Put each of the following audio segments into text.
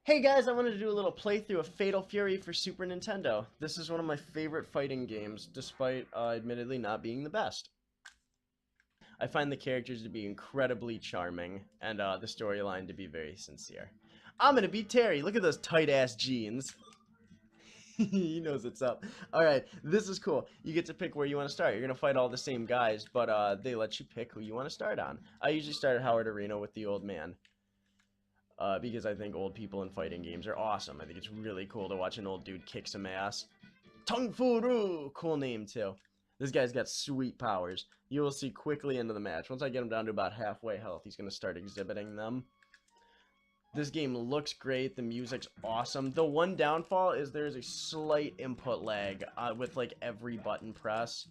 Hey guys, I wanted to do a little playthrough of Fatal Fury for Super Nintendo. This is one of my favorite fighting games, despite admittedly not being the best. I find the characters to be incredibly charming, and the storyline to be very sincere. I'm gonna be Terry. Look at those tight-ass jeans. He knows what's up. Alright, this is cool. You get to pick where you want to start. You're gonna fight all the same guys, but they let you pick who you want to start on. I usually start at Howard Arena with the old man. Because I think old people in fighting games are awesome. I think it's really cool to watch an old dude kick some ass. Tung Fu Ru! Cool name, too. This guy's got sweet powers. You will see quickly into the match. Once I get him down to about halfway health, he's going to start exhibiting them. This game looks great. The music's awesome. The one downfall is there's a slight input lag with, like, every button press.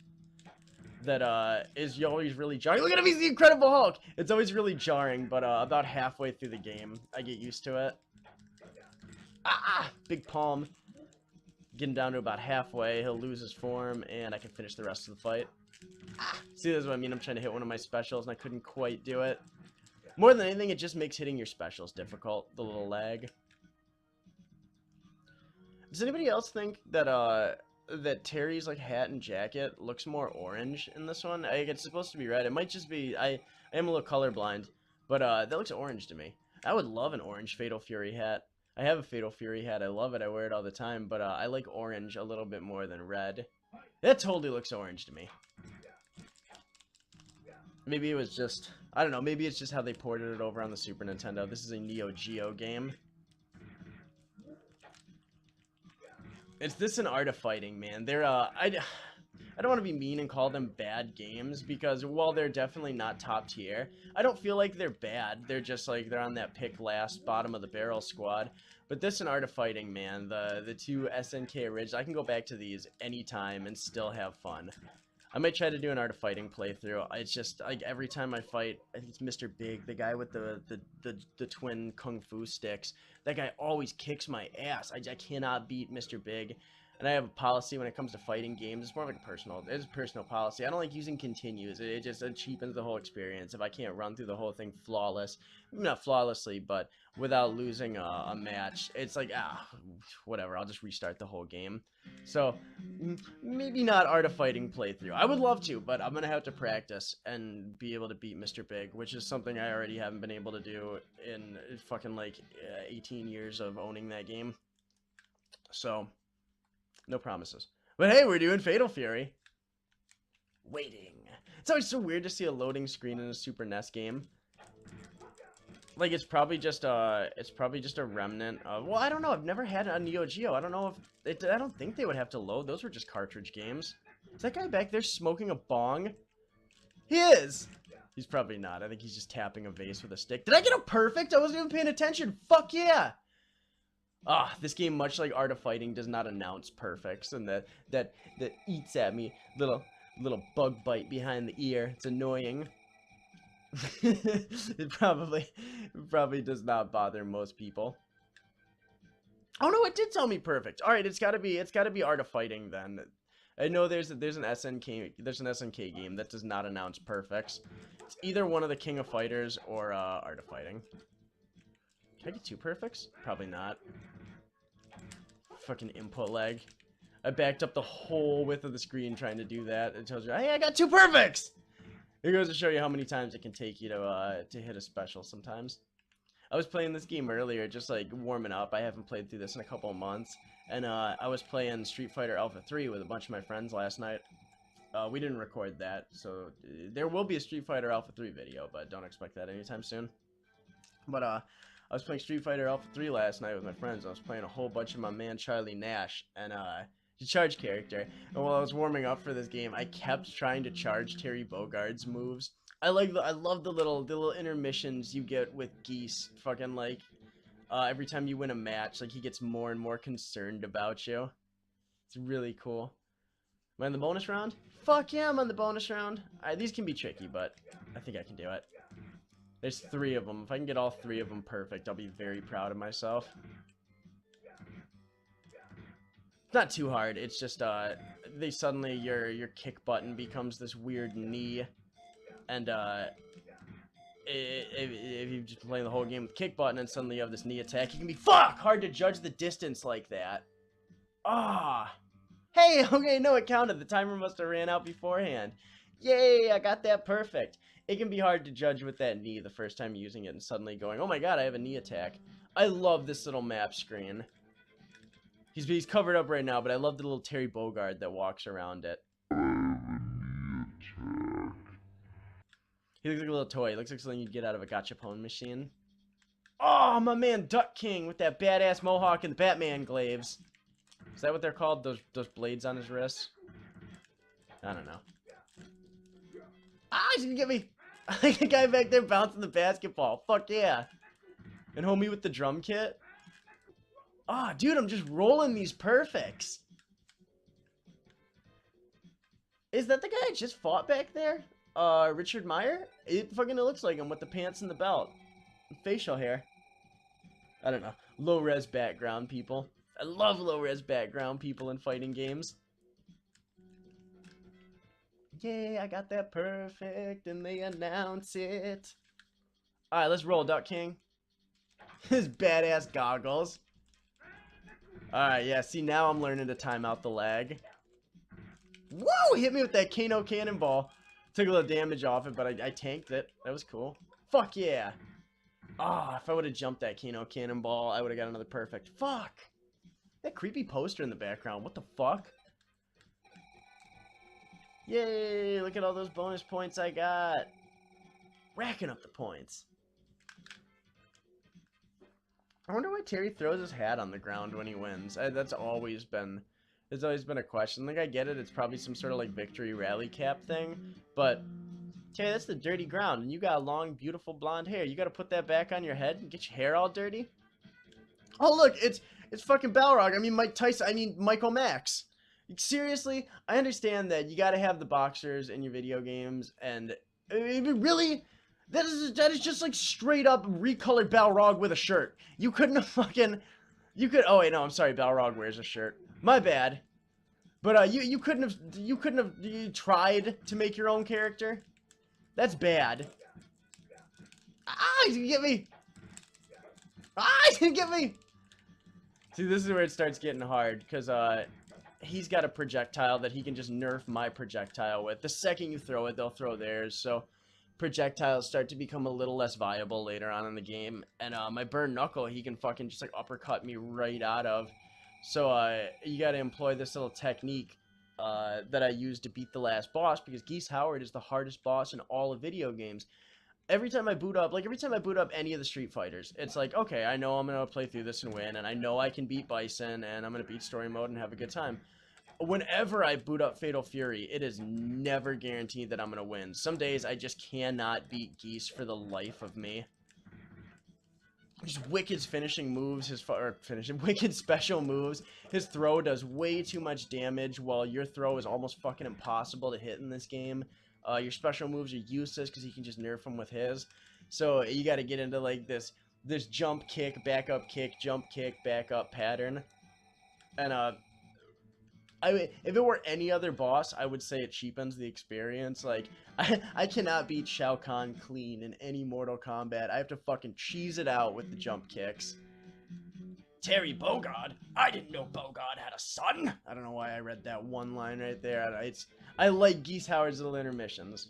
That is always really jarring. Look at him, he's the Incredible Hulk! It's always really jarring, but about halfway through the game, I get used to it. Big palm. Getting down to about halfway, he'll lose his form, and I can finish the rest of the fight. See, this is what I mean, I'm trying to hit one of my specials, and I couldn't quite do it. More than anything, it just makes hitting your specials difficult, the little lag. Does anybody else think that, that Terry's like hat and jacket looks more orange in this one? It's supposed to be red. It might just be I am a little colorblind, but that looks orange to me. I would love an orange Fatal Fury hat. I have a Fatal Fury hat. I love it. I wear it all the time, but I like orange a little bit more than red. That totally looks orange to me. Maybe it was just, I don't know, maybe it's just how they ported it over on the Super Nintendo. This is a Neo Geo game. It's this an art of fighting, man. They're I don't want to be mean and call them bad games because while they're definitely not top tier, I don't feel like they're bad. They're just like they're on that pick last bottom of the barrel squad. But this an art of fighting, man. The two SNK originals, I can go back to these anytime and still have fun. I might try to do an Art of Fighting playthrough. It's just like every time I fight, I think it's Mr. Big, the guy with the twin kung fu sticks. That guy always kicks my ass. I cannot beat Mr. Big. And I have a policy when it comes to fighting games. It's more like it's a personal policy. I don't like using continues. It just cheapens the whole experience. If I can't run through the whole thing flawless, not flawlessly, but without losing a match, it's like, whatever. I'll just restart the whole game. So, maybe not Art of Fighting playthrough. I would love to, but I'm going to have to practice and be able to beat Mr. Big, which is something I already haven't been able to do in fucking like 18 years of owning that game. So, no promises. But hey, we're doing Fatal Fury. Waiting. It's always so weird to see a loading screen in a Super NES game. Like it's probably just a remnant of, well, I don't know. I've never had a Neo Geo. I don't know if I don't think they would have to load. Those were just cartridge games. Is that guy back there smoking a bong? He is. He's probably not. I think he's just tapping a vase with a stick. Did I get a perfect? I wasn't even paying attention. Fuck yeah. This game, much like Art of Fighting, does not announce perfects, and that eats at me. Little bug bite behind the ear. It's annoying. it probably does not bother most people. Oh no, it did tell me perfect. All right, it's got to be Art of Fighting then. I know there's an SNK game that does not announce perfects. It's either one of the King of Fighters or Art of Fighting. Can I get 2 perfects? Probably not. Fucking input lag. I backed up the whole width of the screen trying to do that. It tells you, hey, I got 2 perfects! It goes to show you how many times it can take you to hit a special sometimes. I was playing this game earlier, just like warming up. I haven't played through this in a couple of months. And I was playing Street Fighter Alpha 3 with a bunch of my friends last night. We didn't record that, so there will be a Street Fighter Alpha 3 video, but don't expect that anytime soon. But I was playing Street Fighter Alpha 3 last night with my friends. I was playing a whole bunch of my man Charlie Nash, and he's a charge character. And while I was warming up for this game, I kept trying to charge Terry Bogard's moves. I love the little intermissions you get with Geese. Fucking like every time you win a match, like he gets more and more concerned about you. It's really cool. Am I in the bonus round? Fuck yeah, I'm on the bonus round. These can be tricky, but I think I can do it. There's 3 of them. If I can get all 3 of them perfect, I'll be very proud of myself. It's not too hard. It's just they suddenly your kick button becomes this weird knee, and if you've just been playing the whole game with kick button and suddenly you have this knee attack, it can be hard to judge the distance like that. Ah. Hey, okay, no, it counted. The timer must have ran out beforehand. Yay, I got that perfect. It can be hard to judge with that knee the first time using it and suddenly going, oh my god, I have a knee attack. I love this little map screen. He's covered up right now, but I love the little Terry Bogard that walks around it. He looks like a little toy. He looks like something you'd get out of a gachapon machine. Oh, my man Duck King with that badass mohawk and the Batman glaives. Is that what they're called? Those blades on his wrists? I don't know. Ah, he's gonna get me! I like the guy back there bouncing the basketball. Fuck yeah. And homie with the drum kit. Ah, oh, dude, I'm just rolling these perfects. Is that the guy I just fought back there? Richard Meyer? It fucking looks like him with the pants and the belt. Facial hair. I don't know. Low-res background people. I love low-res background people in fighting games. Yay, I got that perfect, and they announce it. Alright, let's roll, Duck King. His badass goggles. Alright, yeah, see, now I'm learning to time out the lag. Whoa, hit me with that Kano cannonball. Took a little damage off it, but I tanked it. That was cool. Fuck yeah. Ah, if I would have jumped that Kano cannonball, I would have got another perfect. Fuck. That creepy poster in the background. What the fuck? Yay, look at all those bonus points I got. Racking up the points. I wonder why Terry throws his hat on the ground when he wins. That's always been... There's always been a question. Like, I get it. It's probably some sort of, like, victory rally cap thing. But, Terry, that's the dirty ground. And you got long, beautiful blonde hair. You got to put that back on your head and get your hair all dirty? Oh, look. It's fucking Balrog. I mean, Mike Tyson. I mean, Michael Max. Seriously, I understand that you got to have the boxers in your video games. And, really... That is just, like, straight up recolored Balrog with a shirt. You couldn't have fucking... Oh, wait, no, I'm sorry. Balrog wears a shirt. My bad. But you couldn't have tried to make your own character. That's bad. Ah, he's gonna get me. Ah, he's gonna get me. See, this is where it starts getting hard because he's got a projectile that he can just nerf my projectile with. The second you throw it, they'll throw theirs. So projectiles start to become a little less viable later on in the game. And my burn knuckle, he can fucking just like uppercut me right out of. So you got to employ this little technique that I used to beat the last boss, because Geese Howard is the hardest boss in all of video games. Every time I boot up any of the Street Fighters, it's like, okay, I know I'm going to play through this and win, and I know I can beat Bison, and I'm going to beat story mode and have a good time. Whenever I boot up Fatal Fury, it is never guaranteed that I'm going to win. Some days I just cannot beat Geese for the life of me. Just wicked finishing moves, wicked special moves. His throw does way too much damage, while your throw is almost fucking impossible to hit in this game. Your special moves are useless because he can just nerf them with his. So you got to get into like this jump kick, back up pattern. And if it were any other boss, I would say it cheapens the experience. Like, I cannot beat Shao Kahn clean in any Mortal Kombat. I have to fucking cheese it out with the jump kicks. Terry Bogard? I didn't know Bogard had a son! I don't know why I read that one line right there. I like Geese Howard's little intermissions.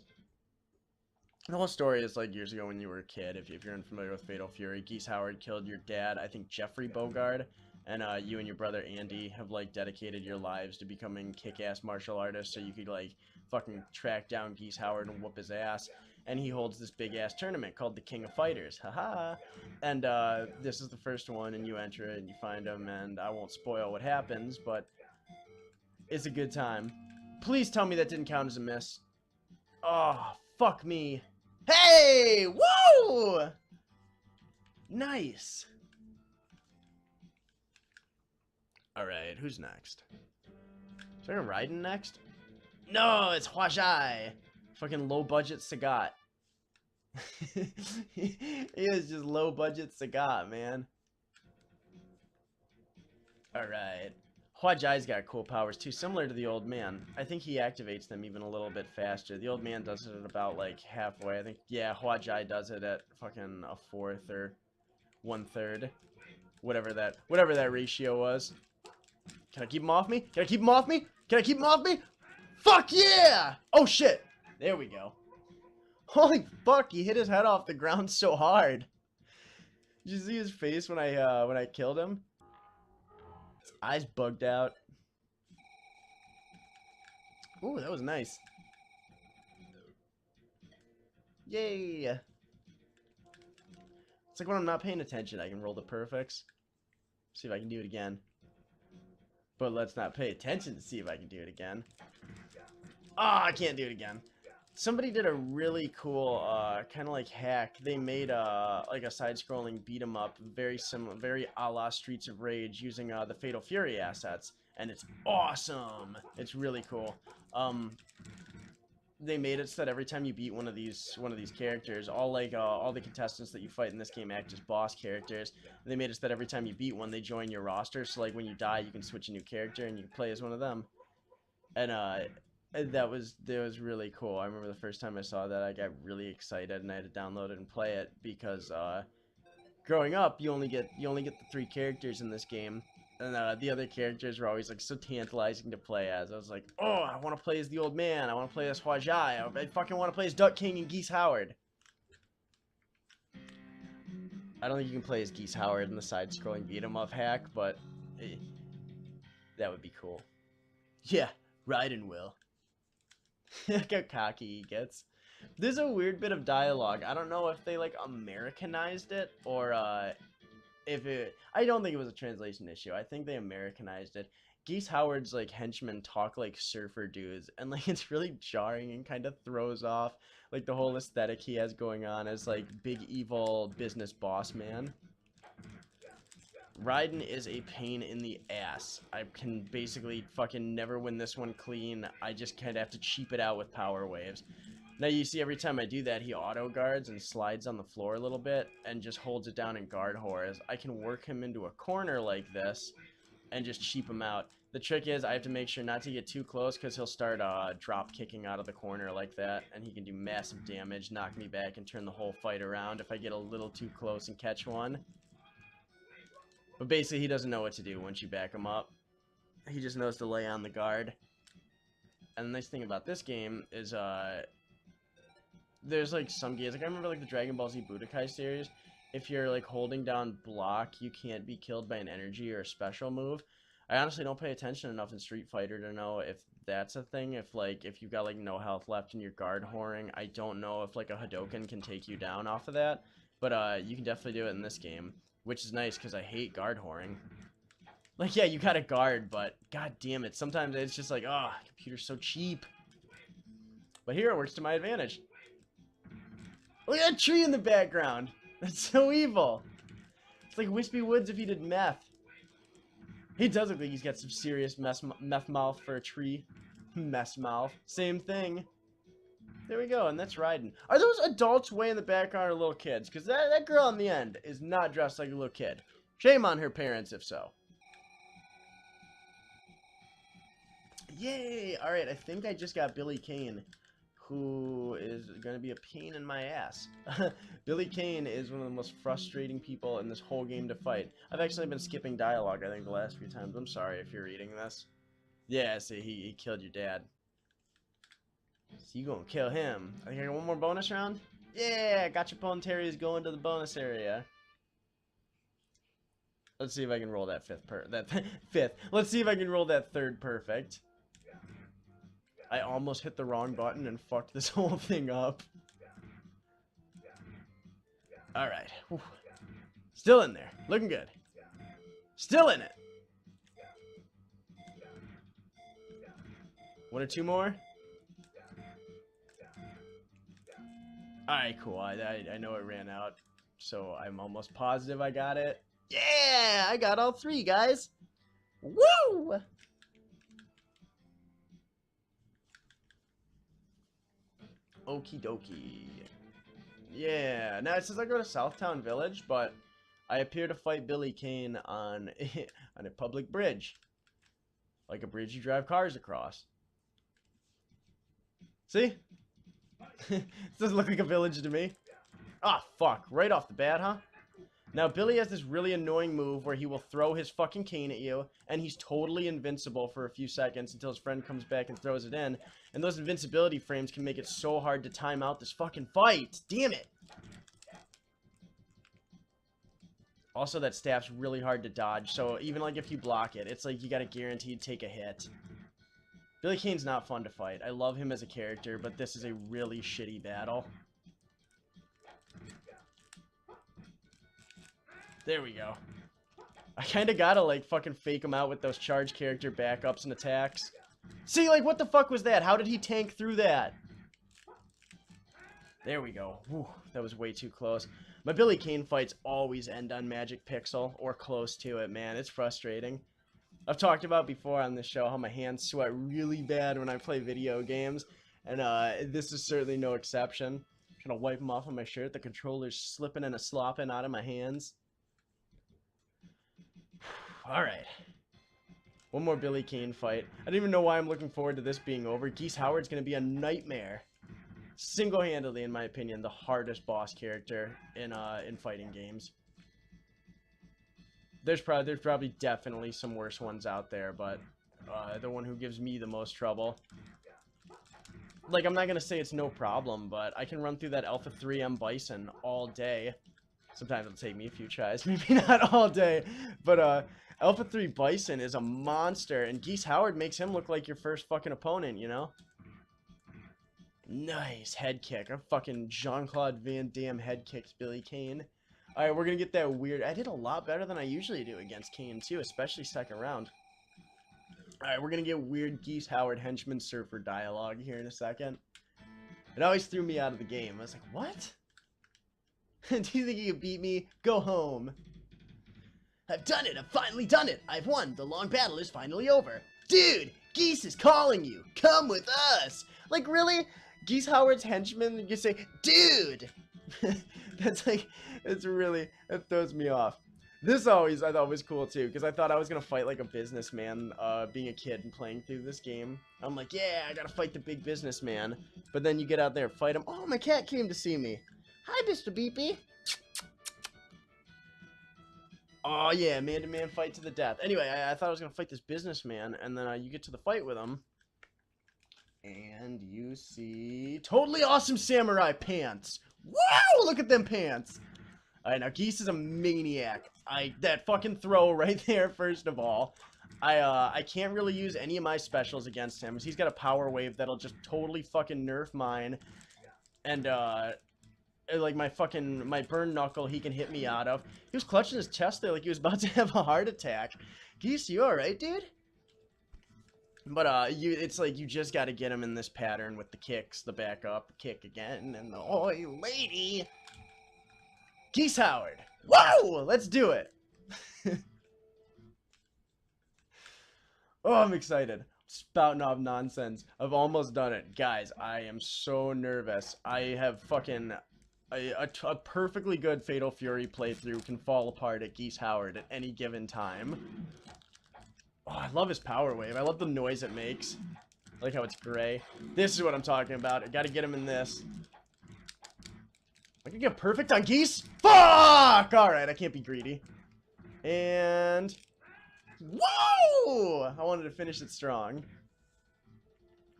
The whole story is like years ago when you were a kid. If you're unfamiliar with Fatal Fury, Geese Howard killed your dad, I think Jeffrey Bogard. And you and your brother Andy have like dedicated your lives to becoming kick-ass martial artists, so you could like fucking track down Geese Howard and whoop his ass. And he holds this big-ass tournament called the King of Fighters. Haha. And this is the first one, and you enter it and you find him, and I won't spoil what happens, but it's a good time. Please tell me that didn't count as a miss. Oh, fuck me. Hey! Woo! Nice. Alright, who's next? Is there a Raiden next? No, it's Hwacha! Fucking low-budget Sagat. He is just low-budget Sagat, man. Alright. Hwachai's got cool powers too, similar to the old man. I think he activates them even a little bit faster. The old man does it at about like halfway. I think, yeah, Hwachai does it at fucking a fourth or 1/3. Whatever that ratio was. Can I keep him off me? Can I keep him off me? Can I keep him off me? Fuck yeah! Oh shit! There we go. Holy fuck, he hit his head off the ground so hard. Did you see his face when I killed him? His eyes bugged out. Ooh, that was nice. Yay! It's like when I'm not paying attention, I can roll the perfects. See if I can do it again. But let's not pay attention to see if I can do it again. Ah, oh, I can't do it again. Somebody did a really cool kind of like hack. They made like a side-scrolling beat 'em up, very similar, very a la Streets of Rage, using the Fatal Fury assets, and it's awesome. It's really cool. They made it so that every time you beat one of these characters, all the contestants that you fight in this game act as boss characters. They made it so that every time you beat one, they join your roster. So like when you die, you can switch a new character and you can play as one of them. And that was really cool. I remember the first time I saw that, I got really excited and I had to download it and play it because growing up, you only get the 3 characters in this game. And the other characters were always like so tantalizing to play as. I was like, oh, I want to play as the old man. I want to play as Hwacha. I fucking want to play as Duck King and Geese Howard. I don't think you can play as Geese Howard in the side-scrolling beat-em-up hack, but that would be cool. Yeah, Raiden will. Look how cocky he gets. There's a weird bit of dialogue. I don't know if they like Americanized it or I don't think it was a translation issue. I think they Americanized it. Geese Howard's like henchmen talk like surfer dudes, and like it's really jarring and kind of throws off like the whole aesthetic he has going on as like big evil business boss man. Raiden is a pain in the ass. I can basically fucking never win this one clean. I just kind of have to cheap it out with power waves. Now you see every time I do that, he auto guards and slides on the floor a little bit and just holds it down in guard horrors. I can work him into a corner like this and just cheap him out. The trick is I have to make sure not to get too close because he'll start drop kicking out of the corner like that, and he can do massive damage, knock me back, and turn the whole fight around if I get a little too close and catch one. But basically he doesn't know what to do once you back him up. He just knows to lay on the guard. And the nice thing about this game is there's like some games, like I remember like the Dragon Ball Z Budokai series, if you're like holding down block, you can't be killed by an energy or a special move. I honestly don't pay attention enough in Street Fighter to know if that's a thing. If you've got like no health left and you're guard whoring, I don't know if like a Hadoken can take you down off of that. But you can definitely do it in this game, which is nice because I hate guard whoring. Like, yeah, you gotta guard, but god damn it, sometimes it's just like, oh, computer's so cheap. But here it works to my advantage. Look at that tree in the background. That's so evil. It's like Wispy Woods if he did meth. He does look like he's got some serious meth mouth for a tree. Mess mouth. Same thing. There we go, and that's Raiden. Are those adults way in the background or little kids? Because that girl on the end is not dressed like a little kid. Shame on her parents if so. Yay! Alright, I think I just got Billy Kane, who is going to be a pain in my ass. Billy Kane is one of the most frustrating people in this whole game to fight. I've actually been skipping dialogue, I think, the last few times. I'm sorry if you're reading this. Yeah, see, he killed your dad. So you gonna kill him. I think I got one more bonus round? Yeah, Gachapon Terry is going to the bonus area. Let's see if I can roll that fifth. Let's see if I can roll that third perfect. I almost hit the wrong button and fucked this whole thing up. Alright. Still in there. Looking good. Still in it. One or two more? Alright, cool. I know it ran out, so I'm almost positive I got it. Yeah! I got all 3, guys! Woo! Okie dokie. Yeah, now it says I go to Southtown Village, but I appear to fight Billy Kane on a public bridge. Like a bridge you drive cars across. See? This doesn't look like a village to me. Ah, fuck. Right off the bat, huh? Now, Billy has this really annoying move where he will throw his fucking cane at you, and he's totally invincible for a few seconds until his friend comes back and throws it in. And those invincibility frames can make it so hard to time out this fucking fight. Damn it! Also, that staff's really hard to dodge, so even like if you block it, it's like you gotta guaranteed take a hit. Billy Kane's not fun to fight. I love him as a character, but this is a really shitty battle. There we go. I kinda gotta, like, fucking fake him out with those charge character backups and attacks. See, like, what the fuck was that? How did he tank through that? There we go. Whew, that was way too close. My Billy Kane fights always end on Magic Pixel, or close to it, man. It's frustrating. I've talked about before on this show how my hands sweat really bad when I play video games, and this is certainly no exception. I'm trying to wipe them off on my shirt. The controller's slipping and a-slopping out of my hands. Alright. One more Billy Kane fight. I don't even know why I'm looking forward to this being over. Geese Howard's going to be a nightmare. Single-handedly, in my opinion, the hardest boss character in fighting games. There's probably definitely some worse ones out there, but the one who gives me the most trouble. Like, I'm not going to say it's no problem, but I can run through that Alpha 3M Bison all day. Sometimes it'll take me a few tries, maybe not all day, but Alpha 3 Bison is a monster, and Geese Howard makes him look like your first fucking opponent, you know? Nice head kick. A fucking Jean-Claude Van Damme head kicked Billy Kane. Alright, we're gonna get that weird... I did a lot better than I usually do against Kane, too, especially second round. Alright, we're gonna get weird Geese Howard henchman surfer dialogue here in a second. It always threw me out of the game. I was like, what? Do you think you can beat me? Go home. I've done it! I've finally done it! I've won! The long battle is finally over! Dude! Geese is calling you! Come with us! Like, really? Geese Howard's henchman, you say, dude! That's like, it's really, it throws me off. This always, I thought was cool too, because I thought I was going to fight like a businessman, being a kid and playing through this game. I'm like, yeah, I got to fight the big businessman. But then you get out there and fight him. Oh, my cat came to see me. Hi, Mr. Beepy. Oh, yeah, man-to-man fight to the death. Anyway, I thought I was going to fight this businessman, and then you get to the fight with him. And you see totally awesome samurai pants. Wow, look at them pants. Alright, now Geese is a maniac. That fucking throw right there, first of all. I can't really use any of my specials against him. He's got a power wave that'll just totally fucking nerf mine. And, like my burn knuckle he can hit me out of. He was clutching his chest there like he was about to have a heart attack. Geese, you alright, dude? But it's like you just got to get him in this pattern with the kicks, the back up, kick again, and the oi lady. Geese Howard. Whoa, let's do it. Oh, I'm excited. Spouting off nonsense. I've almost done it, guys. I am so nervous. I have fucking a perfectly good Fatal Fury playthrough can fall apart at Geese Howard at any given time. Oh, I love his power wave. I love the noise it makes. I like how it's gray. This is what I'm talking about. I gotta get him in this. I can get perfect on Geese? Fuck! Alright, I can't be greedy. And... whoa! I wanted to finish it strong.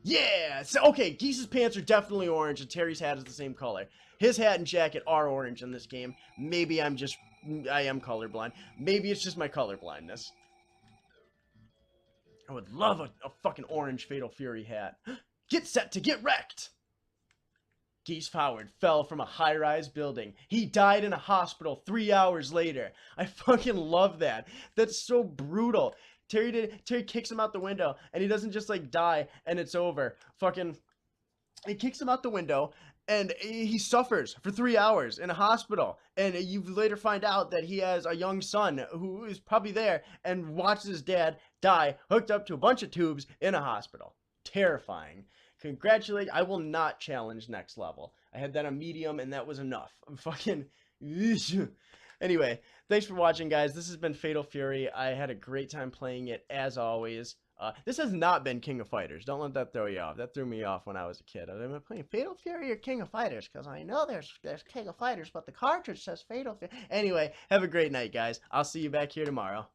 Yeah! So, okay, Geese's pants are definitely orange, and Terry's hat is the same color. His hat and jacket are orange in this game. Maybe I am colorblind. Maybe it's just my colorblindness. I would love a fucking orange Fatal Fury hat. Get set to get wrecked! Geese Howard fell from a high-rise building. He died in a hospital 3 hours later. I fucking love that. That's so brutal. Terry kicks him out the window, and he doesn't just, like, die, and it's over. Fucking... he kicks him out the window, and he suffers for 3 hours in a hospital. And you later find out that he has a young son who is probably there and watches his dad die hooked up to a bunch of tubes in a hospital. Terrifying. Congratulations. I will not challenge next level. I had that on medium, and that was enough. I'm fucking... Anyway, thanks for watching, guys. This has been Fatal Fury. I had a great time playing it, as always. This has not been King of Fighters. Don't let that throw you off. That threw me off when I was a kid. I've been playing Fatal Fury or King of Fighters because I know there's King of Fighters, but the cartridge says Fatal Fury. Anyway, have a great night, guys. I'll see you back here tomorrow.